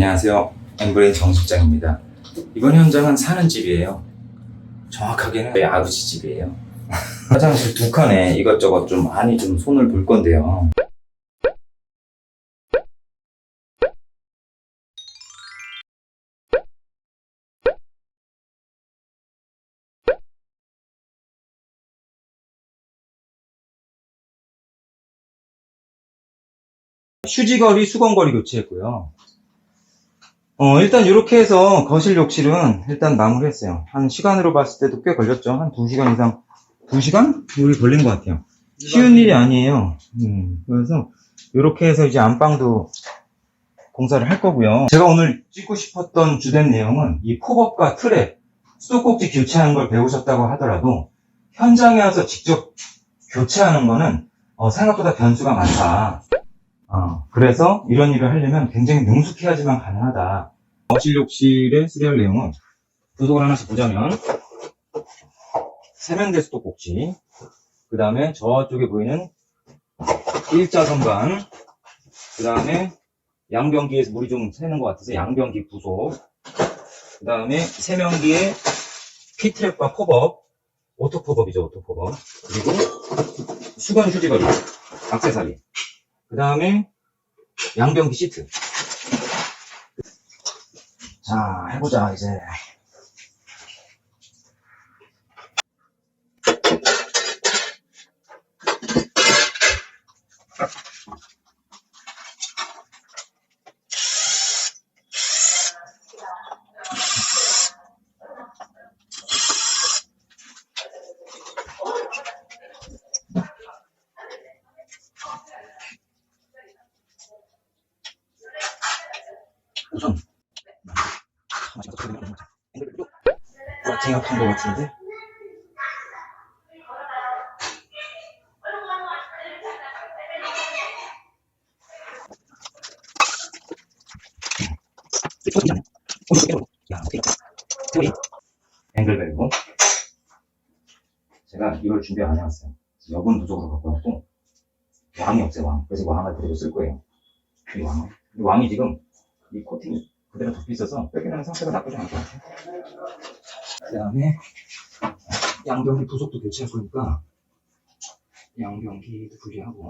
안녕하세요. 엠브레인 정숙장입니다. 이번 현장은 사는 집이에요. 정확하게는 저희 아버지 집이에요. 화장실 두 칸에 이것저것 좀 많이 좀 손을 볼 건데요. 휴지거리, 수건거리 교체했고요. 일단 이렇게 해서 거실 욕실은 일단 마무리했어요. 한 시간으로 봤을 때도 꽤 걸렸죠. 한 2시간 이상, 2시간? 여기 걸린 것 같아요. 쉬운 일이 아니에요. 그래서 이렇게 해서 이제 안방도 공사를 할 거고요. 제가 오늘 찍고 싶었던 주된 내용은 이 팝업과 트랩, 수도꼭지 교체하는 걸 배우셨다고 하더라도 현장에 와서 직접 교체하는 거는 생각보다 변수가 많다. 그래서 이런 일을 하려면 굉장히 능숙해야지만 가능하다. 거실 욕실에 수리할 내용은 부속을 하나씩 보자면 세면대 수도꼭지, 그 다음에 저쪽에 보이는 일자 선반, 그 다음에 양변기에서 물이 좀 새는 것 같아서 양변기 부속, 그 다음에 세면기에 P트랩과 팝업, 오토 팝업이죠, 오토 팝업. 그리고 수건 휴지거리, 액세서리. 그 다음에 양변기 시트. 자, 해보자, 이제. 우선 쟁합한 것 같은데 앵글 벨고 제가 이걸 준비 안 해왔어요. 여분 부족으로 갖고 왔고 왕이 없어요. 왕. 그래서 왕을 그대로 쓸 거예요. 이 왕이 지금 이 코팅이 그대로 덮여 있어서 빼기는 상태가 나쁘지 않을 것 같아요. 그 다음에 양변기 부속도 교체할 거니까 양변기도 분리하고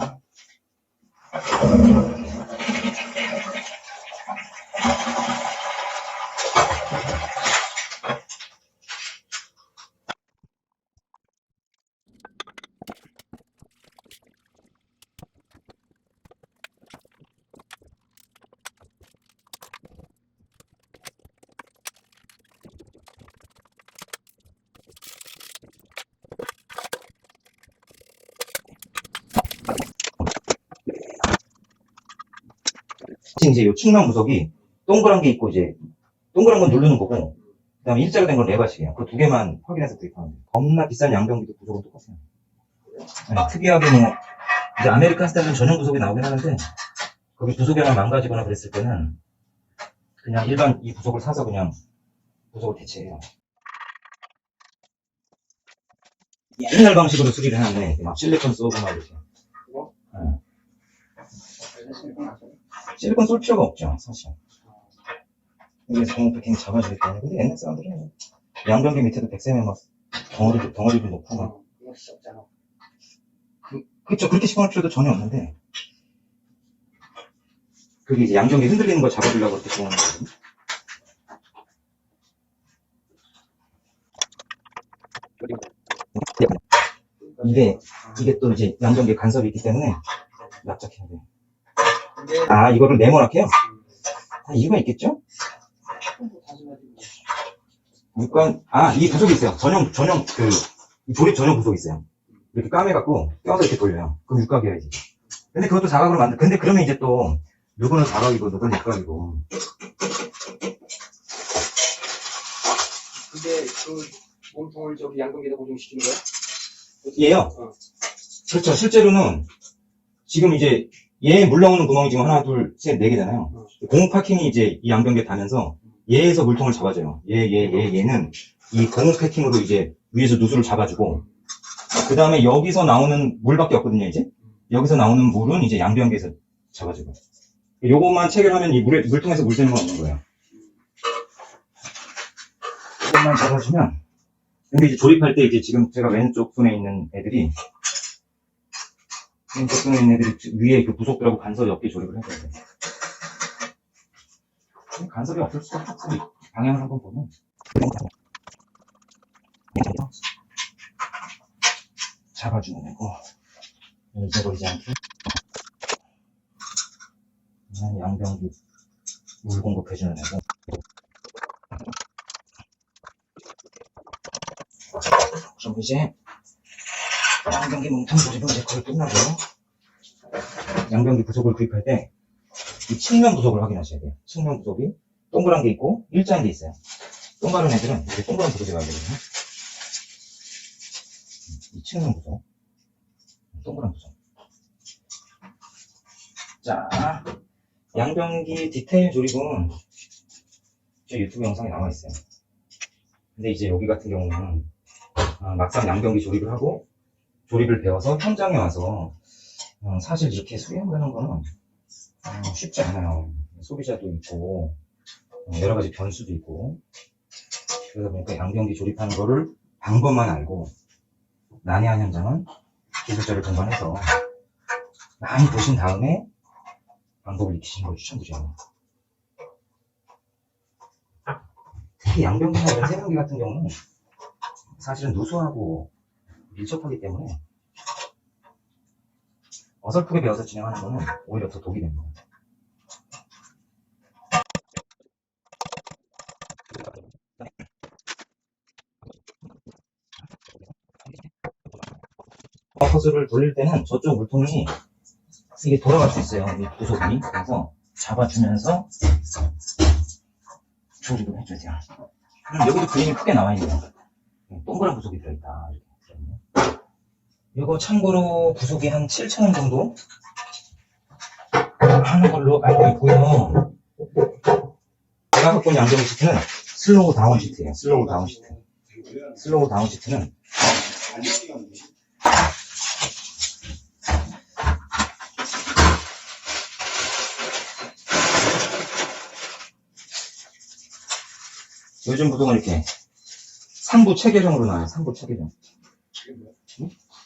이제 이 측면 부속이 동그란 게 있고 이제 동그란 건 누르는 거고 그 다음에 일자로 된 건 레바식이에요. 그 두 개만 확인해서 구입하면 돼요. 겁나 비싼 양변기도 부속은 똑같아요. 특이하게 뭐 이제 아메리칸 스타일은 전용 부속이 나오긴 하는데 거기 부속이 하나 망가지거나 그랬을 때는 그냥 일반 이 부속을 사서 그냥 부속을 대체해요. 옛날 방식으로 수리를 하는데 막 실리콘 쏘고 막 이렇게. 실리콘 쏠 필요가 없죠, 사실. 여기서 공업 패킹 잡아주기 때문에. 근데 옛날 사람들은 양변기 밑에도 백세면 막 덩어리도 놓고 막. 그쵸, 그렇게 시공할 필요도 전혀 없는데. 그게 이제 양변기 흔들리는 거 잡아주려고 그렇게 시공하는 거거든요. 이게 또 이제 양변기에 간섭이 있기 때문에 납작해야 돼요. 이거를 네모나게요? 이유가 있겠죠? 물건, 이 부속이 있어요. 전용, 조립 전용 부속이 있어요. 이렇게 까매갖고, 껴서 이렇게 돌려요. 그럼 육각이어야지. 근데 그것도 사각으로 근데 그러면 이제 또, 누구는 사각이고, 누구는 육각이고. 근데 그 몸통을 저기 양동기에다 고정시키는 거야? 얘요? 그렇죠. 실제로는, 지금 이제, 얘 물 나오는 구멍이 지금 하나, 둘, 셋, 네 개잖아요. 공업 패킹이 이제 이 양변기에 닿으면서, 얘에서 물통을 잡아줘요. 얘는 이 공업 패킹으로 이제 위에서 누수를 잡아주고, 그 다음에 여기서 나오는 물밖에 없거든요, 이제. 여기서 나오는 물은 이제 양변기에서 잡아주고. 요것만 체결하면 이 물통에서 물 새는 건 없는 거예요. 이것만 잡아주면, 근데 이제 조립할 때 이제 지금 제가 왼쪽 손에 있는 애들이, 왼쪽 손에 있는 애들이 위에 그 부속들하고 간섭이 없게 조립을 해줘야 돼요. 간섭이 없을 수가 없어요. 방향을 한번 보면. 잡아주는 애고, 잊어버리지 않게. 양변기 물 공급해주는 애고. 그럼 이제 양변기 뭉텅 조립은 이제 거의 끝나고요. 양변기 부속을 구입할 때 이 측면 부속을 확인하셔야 돼요. 측면 부속이 동그란 게 있고 일자인 게 있어요. 동그란 애들은 이렇게 동그란 부속이 가야 되거든요. 이 측면 부속, 동그란 부속. 자, 양변기 디테일 조립은 제 유튜브 영상에 나와 있어요. 근데 이제 여기 같은 경우는 막상 양변기 조립을 하고 조립을 배워서 현장에 와서 사실 이렇게 수리한다는 거는 쉽지 않아요. 소비자도 있고 여러 가지 변수도 있고 그러다 보니까 양변기 조립하는 거를 방법만 알고 난해한 현장은 기술자를 동반해서 많이 보신 다음에 방법을 익히시는 걸 추천드려요. 특히 양변기나 이런 세면기 같은 경우는 사실은 누수하고 밀접하기 때문에 어설프게 배워서 진행하는 거는 오히려 더 독이 됩니다. 버퍼스를 돌릴 때는 저쪽 물통이 이게 돌아갈 수 있어요. 이 부속이. 그래서 잡아주면서 조립을 해줘야 돼요. 여기도 그림이 크게 나와 있네요. 동그란 부속이 들어있다. 이거 참고로 부속이 한 7,000원 정도 하는 걸로 알고 있고요. 제가 갖고 있는 양변기 시트는 슬로우 다운 시트예요. 슬로우 다운 시트. 슬로우 다운 시트는 요즘 부속은 이렇게 3부 체계형으로 나와요. 3부 체계형.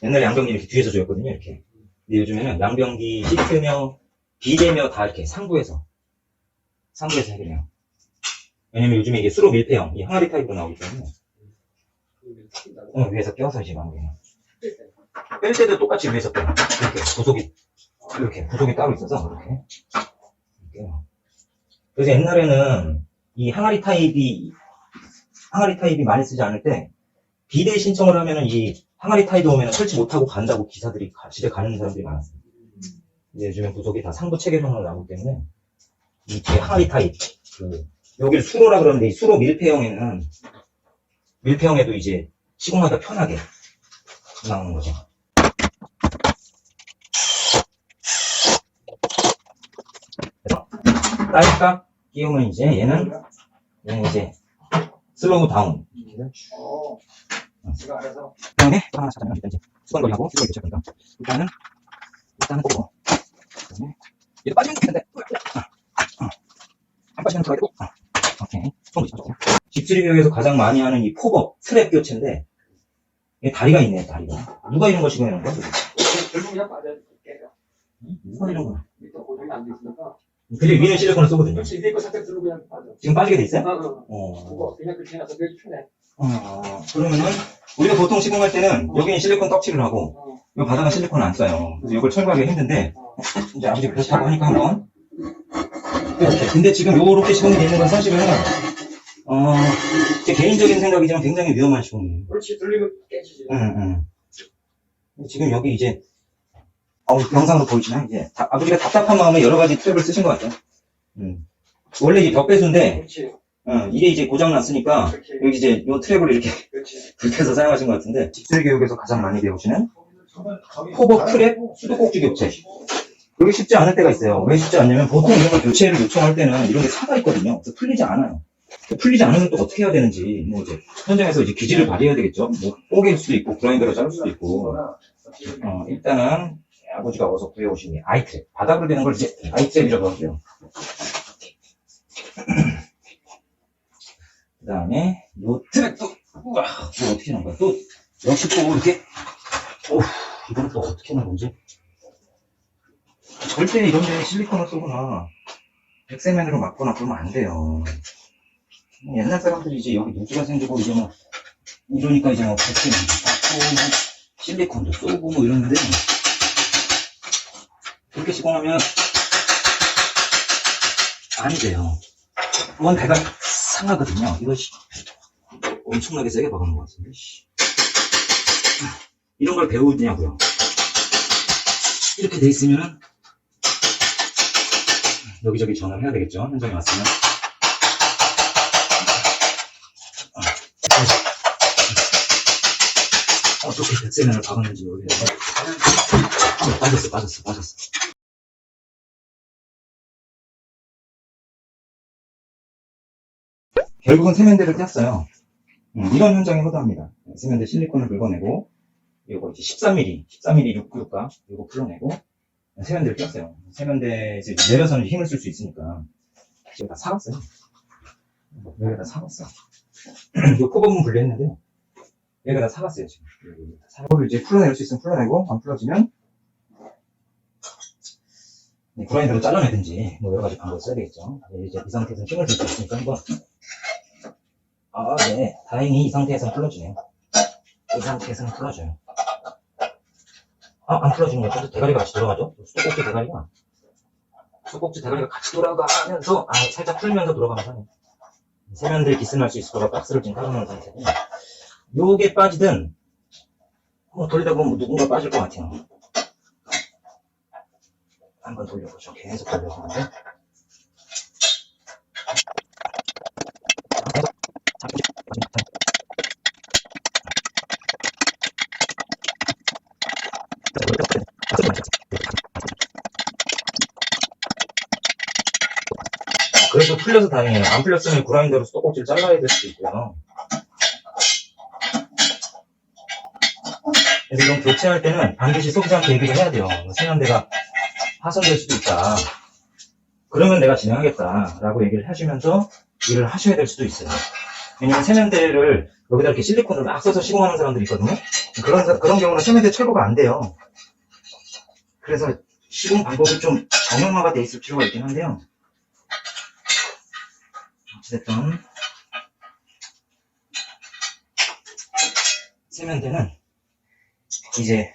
옛날에 양변기 이렇게 뒤에서 조였거든요. 이렇게. 근데 요즘에는 양변기 시트며 비대며 다 이렇게 상부에서 해결해요. 왜냐면 요즘에 이게 수로 밀폐형, 이 항아리 타입으로 나오기 때문에 위에서 껴서 이제 마무리해요. 뺄 때도 똑같이 위에서 빼요. 이렇게 부속이 따로 있어서 이렇게. 그래서 옛날에는 이 항아리 타입이 많이 쓰지 않을 때 비대 신청을 하면은 이 항아리 타입이 오면 설치 못하고 간다고 기사들이 집에 가는 사람들이 많았어요. 근데 요즘엔 부속이 다 상부 체계형으로 나오기 때문에 이 뒤에 항아리 타입, 여기를 수로라 그러는데 이 수로 밀폐형에도 이제 시공하기가 편하게 나오는 거죠. 그래서 딸깍 끼우면 이제 얘는 이제 슬로우 다운. 제가 알아서. 그 다음에 또 하나 찾아면 일단 이제 수건거리하고 수건을 교체할 거니까 일단은 꽂고 그 다음에 얘도 빠지면 좋겠는데 안 빠지면 들어가야 되고 오케이 손으로 잡아주세요. 집수리교육에서 가장 많이 하는 이 팝업 트랩 교체인데 이게 다리가 있네요. 다리가 누가 이런 거 시공해놓은 거야? 결국 그냥 빠져줄게요. 누가 이런 거야? 밑에 고정이 안 돼 있으니까. 근데 위는 실리콘을 쓰거든요. 그렇지, 위에 거 살짝 들고 그냥 빠져. 지금 빠지게 돼 있어요? 그거 그냥 그렇게 해놔서 되게 편해. 그러면은 우리가 보통 시공할 때는 여기는 실리콘 떡칠을 하고 이 바닥은 실리콘을 안 써요. 그래서 이걸 철거하기가 힘든데 이제 아버지 그렇다고 하니까 한번 이렇게. 근데 지금 요렇게 시공이 되는 건 사실은 제 개인적인 생각이지만 굉장히 위험한 시공이에요. 그렇지, 들리면 깨지지. 지금 여기 이제 영상으로 보이시나요? 이제 아버지가 답답한 마음에 여러 가지 트랩을 쓰신 것 같아요. 원래 이 벽배수인데 그렇지. 이게 이제 고장 났으니까 그렇지. 여기 이제 요 트랩을 이렇게 그렇지. 불켜서 사용하신 것 같은데 집수리 교육에서 가장 많이 배우시는 팝업 트랩 수도꼭지 교체. 이게 쉽지 않을 때가 있어요. 왜 쉽지 않냐면 보통 이런 걸 교체를 요청할 때는 이런 게 사가 있거든요. 그래서 풀리지 않아요. 풀리지 않으면 또 어떻게 해야 되는지 뭐 이제 현장에서 이제 기지를 발휘해야 되겠죠. 뭐 뽀개일 수도 있고 그라인더로 자를 수도 있고 일단은 아버지가 어서 구해오신 이 아이트랩. 바닥으로 되는 걸 이제 아이트랩이라고 하고요. 그 다음에 요 트랩도, 우와, 이거 어떻게 하는 거야? 또, 역시 또 이렇게, 이건 또 어떻게 하는 건지. 절대 이런 데 실리콘을 쏘거나, 백세면으로 막거나 그러면 안 돼요. 옛날 사람들이 이제 여기 누수가 생기고, 이제 뭐, 이러니까 이제 뭐, 백세면 막고, 뭐, 실리콘도 쏘고 뭐 이러는데, 그렇게 시공하면, 안 돼요. 그건 배가 상하거든요. 이거 엄청나게 세게 박아놓은 것 같은데. 이런 걸 배우냐고요. 이렇게 돼 있으면은 여기저기 전화를 해야 되겠죠. 현장에 왔으면. 어떻게 백세면을 박았는지 모르겠네. 빠졌어. 결국은 세면대를 뗐어요. 이런 현장에 허다합니다. 세면대 실리콘을 긁어내고, 요거 이제 13mm 696가 요거 풀어내고, 세면대를 꼈어요. 세면대에서 내려서는 힘을 쓸 수 있으니까. 제가 다 사갔어요. 여기다 사갔어. 요 코 부분 분리했는데요. 여기다 사갔어요, 지금. 이거를 이제 풀어낼 수 있으면 풀어내고, 안 풀어지면, 그라인더로 잘라내든지, 뭐 여러 가지 방법을 써야 되겠죠. 이제 이 상태에서는 힘을 줄 수 있으니까 한번. 네. 다행히 이 상태에서는 풀어주네요. 이 상태에서는 풀어줘요. 안 풀어지는 거죠? 대가리가 같이 돌아가죠? 수꼭지 대가리가 같이 돌아가면서, 살짝 풀면서 돌아가면서 하네. 세면대에 기스날 수 있을까봐 박스를 지금 깔아놓은 상태고. 요게 빠지든, 돌리다 보면 누군가 빠질 것 같아요. 한번 돌려보죠. 계속 돌려보는데. 그래도 풀려서 다행이에요. 안 풀렸으면 그라인더로 수도꼭지를 잘라야 될 수도 있고요. 그래서 이런 교체할 때는 반드시 소비자한테 얘기를 해야 돼요. 세면대가 파손될 수도 있다. 그러면 내가 진행하겠다라고 얘기를 하시면서 일을 하셔야 될 수도 있어요. 왜냐면 세면대를 여기다 이렇게 실리콘을 막 써서 시공하는 사람들이 있거든요. 그런 경우는 세면대 철거가 안 돼요. 그래서 시공 방법이 좀 정형화가 돼 있을 필요가 있긴 한데요. 어쨌든 세면대는 이제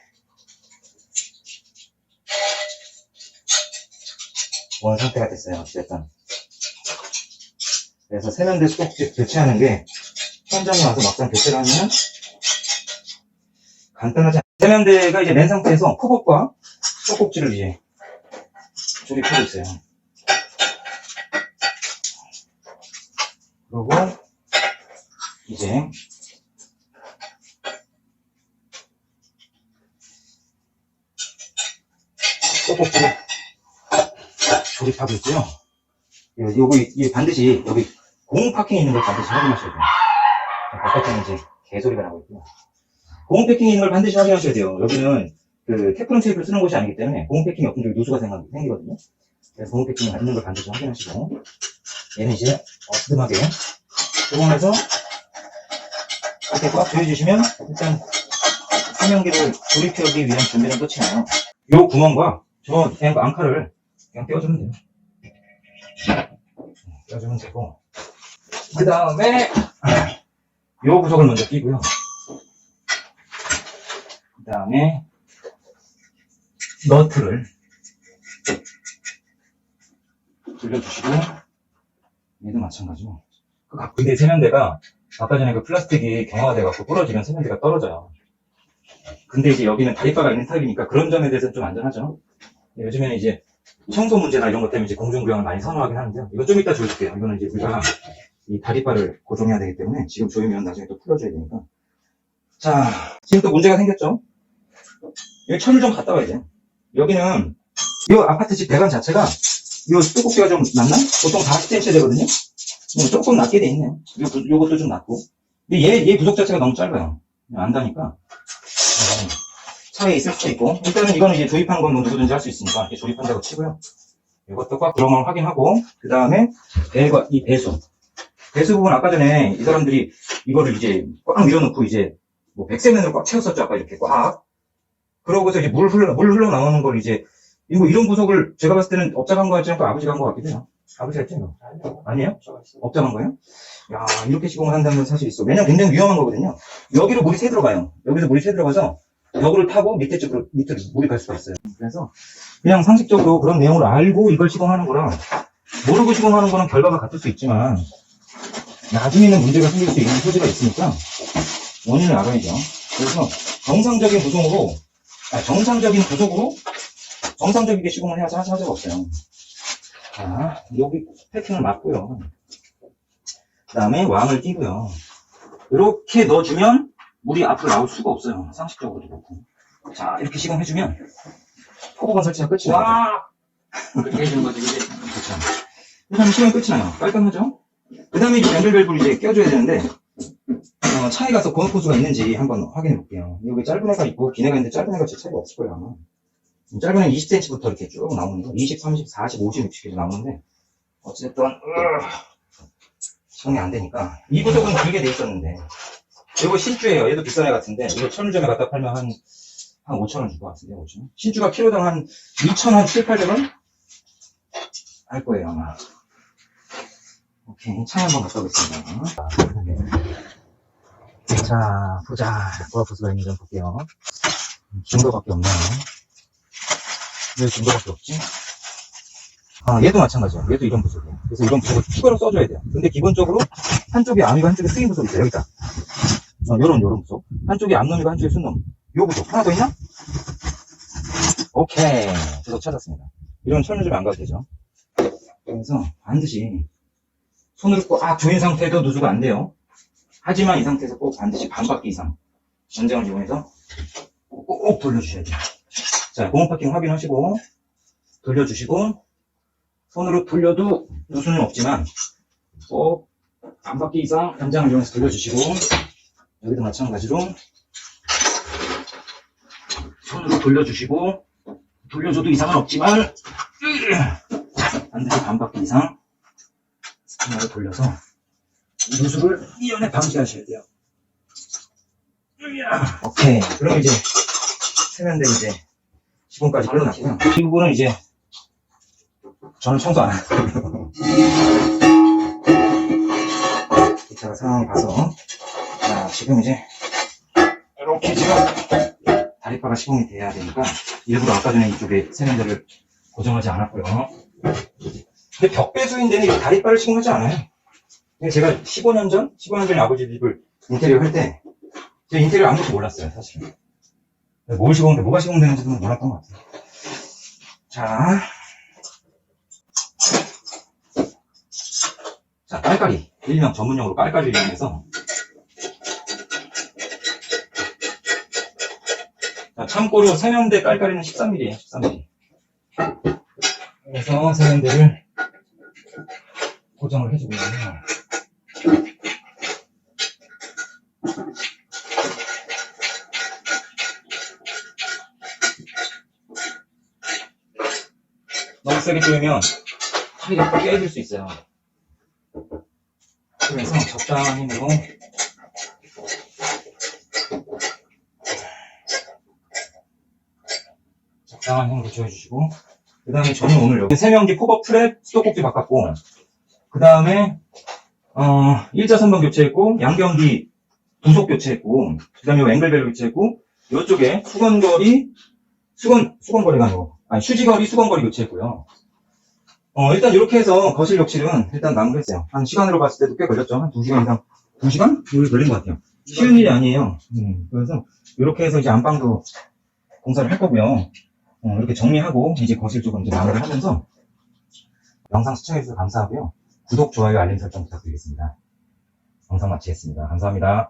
원 상태가 됐어요. 어쨌든 그래서 세면대 수도꼭지 교체하는 게 현장에 와서 막상 교체를 하면 간단하지 않아요. 세면대가 이제 맨 상태에서 컵업과 수도꼭지를 이제 조립하고 있어요. 그리고 이제 수도꼭지를 조립하고 있고요. 이게 반드시 여기 공용 파킹이 있는 걸 반드시 확인하셔야 돼요. 바깥에는 이제 개소리가 나고 있고요. 공용 패킹이 있는 걸 반드시 확인하셔야 돼요. 여기는 그 테프론 테이프를 쓰는 곳이 아니기 때문에 공용 패킹이 없으면 여기 누수가 생기거든요. 그래서 공용 패킹이 있는 걸 반드시 확인하시고, 얘는 이제 어스름하게 조금해서 이렇게 꽉 조여주시면 일단 세면기를 조립하기 위한 준비는 끝이 나요. 요 구멍과 저 앙카를 그냥 떼어주면 돼요. 떼어주면 되고, 그 다음에 요 구석을 먼저 끼고요. 그 다음에 너트를 돌려주시고, 얘도 마찬가지고. 근데 세면대가 아까 전에 그 플라스틱이 경화가 돼갖고 부러지면 세면대가 떨어져요. 근데 이제 여기는 다리바가 있는 타입이니까 그런 점에 대해서는 좀 안전하죠. 요즘에는 이제 청소 문제나 이런 것 때문에 이제 공중부양을 많이 선호하긴 하는데요. 이건 좀 이따 조일게요. 이거는 이제 우리가 이 다리바를 고정해야 되기 때문에 지금 조이면 나중에 또 풀어줘야 되니까. 자, 지금 또 문제가 생겼죠. 여기 철을 좀 갖다 와야 돼요. 여기는 이 아파트 집 배관 자체가 이 수도꼭지가 좀 낮나? 보통 40cm 되거든요. 조금 낮게 돼 있네요. 요것도 좀 낮고. 근데 얘 구석 자체가 너무 짧아요. 안 다니까. 차에 있을 수도 있고, 일단은 이거는 이제 조립한 건 뭐 누구든지 할 수 있으니까 이렇게 조립한다고 치고요. 이것도 꽉 들어오면 확인하고, 그 다음에 배과 이 배수 부분 아까 전에 이 사람들이 이거를 이제 꽉 밀어놓고 이제 뭐 백세면으로 꽉 채웠었죠. 아까 이렇게 꽉. 그러고서 이제 물 흘러 나오는 걸 이제 뭐 이런 구석을 제가 봤을 때는 업자가 한 거 같지 않고 아버지가 한 거 같기도 해요. 아버지가 했죠? 이거? 아니요. 아니에요? 저가 있어요. 업자가 한 거예요? 야, 이렇게 시공을 한다는 건 사실 있어. 왜냐면 굉장히 위험한 거거든요. 여기로 물이 새 들어가요. 여기서 물이 새 들어가서 여기를 타고 밑으로 물이 갈 수가 있어요. 그래서 그냥 상식적으로 그런 내용을 알고 이걸 시공하는 거랑 모르고 시공하는 거는 결과가 같을 수 있지만 나중에는 문제가 생길 수 있는 소지가 있으니까 원인을 알아야죠. 그래서 정상적인 구속으로 정상적이게 시공을 해야지 하자가 없어요. 자, 여기 패킹을 맞고요. 그 다음에 왕을 끼고요. 이렇게 넣어주면 물이 앞으로 나올 수가 없어요. 상식적으로도 그렇고. 자, 이렇게 시공해주면 포고건 설치가 끝이 나요. 와! 그렇게 해주는 거지, 이제. 그렇죠. 일단 시공이 끝이 나요. 깔끔하죠? 그 다음에 이제 앵글밸브를 이제 껴줘야 되는데 차에 가서 고압 호수가 있는지 한번 확인해 볼게요. 여기 짧은 애가 있고 긴 애가 있는데 짧은 애가 제 차이가 없을 거예요 아마. 짧은 애는 20cm부터 이렇게 쭉 나오는 거 20, 30, 40, 50, 60 계속 나오는데 어쨌든 시공이 안 되니까 이 구석은 길게 돼 있었는데 이거 신주예요. 얘도 비싼 애 같은데 이거 천일점에 갖다 팔면 한 5,000원 줄 것 같은데 5,000원? 신주가 키로당 한 2,000, 한 7, 800원? 할 거예요 아마. 오케이, 차에 한번 갔다 오겠습니다. 자, 보자. 고압호수가 있는지 좀 볼게요. 중도밖에 없나요? 왜 중도밖에 없지? 얘도 마찬가지야. 얘도 이런 부속이에요. 그래서 이런 부속을 추가로 써줘야 돼요. 근데 기본적으로 한쪽에 암이고 한쪽에 스윙 부속이 있어요. 여기다. 요런 부속. 한쪽에 암놈이고 한쪽에 순놈. 요 부속. 하나 더 있나? 오케이. 부속 찾았습니다. 이런 철류점에 안 가도 되죠. 그래서 반드시 손으로 꽉 조인 상태에도 누수가 안 돼요. 하지만 이 상태에서 꼭 반드시 반바퀴 이상 전장을 이용해서 꼭 돌려주셔야 돼요. 자, 고무 파킹 확인하시고 돌려주시고 손으로 돌려도 누수는 없지만 꼭 반바퀴 이상 전장을 이용해서 돌려주시고 여기도 마찬가지로 손으로 돌려주시고 돌려줘도 이상은 없지만 반드시 반바퀴 이상 스피너로 돌려서 누수를 이연에 방지하셔야 돼요. 오케이. 그럼 이제 세면대 이제 시공까지 끝났고요. 이 부분은 이제 저는 청소 안 해요. 기차가 상황 봐서 자, 지금 이제 이렇게 지금 다리바가 시공이 돼야 되니까 일부러 아까 전에 이쪽에 세면대를 고정하지 않았고요. 근데 벽배수인데는 이 다리바를 시공하지 않아요. 제가 15년 전에 아버지 집을 인테리어 할 때, 제가 인테리어 아무것도 몰랐어요, 사실은. 뭐가 시공되는지도 몰랐던 것 같아요. 자, 깔깔이. 일명 전문용어로 깔깔이를 이용해서. 자, 참고로 세면대 깔깔이는 13mm예요, 13mm. 그래서 세면대를 고정을 해주고요. 너무 세게 조이면 타이가 깨질 수 있어요. 그래서 적당한 힘으로 조여주시고 그 다음에 저는 오늘 여기 세면기 팝업 트랩 수도꼭지 바꿨고 그 다음에 1자 3번 교체했고 양경기 부속 교체했고 그 다음에 앵글벨 교체했고 이쪽에 수건거리가 아니고 휴지거리 수건거리 교체했고요. 일단 이렇게 해서 거실 욕실은 일단 마무리했어요. 한 시간으로 봤을 때도 꽤 걸렸죠. 한 2시간 이상 2시간? 여기 걸린 것 같아요. 쉬운 일이 아니에요. 그래서 이렇게 해서 이제 안방도 공사를 할 거고요. 이렇게 정리하고 이제 거실 쪽은 이제 마무리를 하면서 영상 시청해주셔서 감사하고요. 구독, 좋아요, 알림 설정 부탁드리겠습니다. 영상 마치겠습니다. 감사합니다.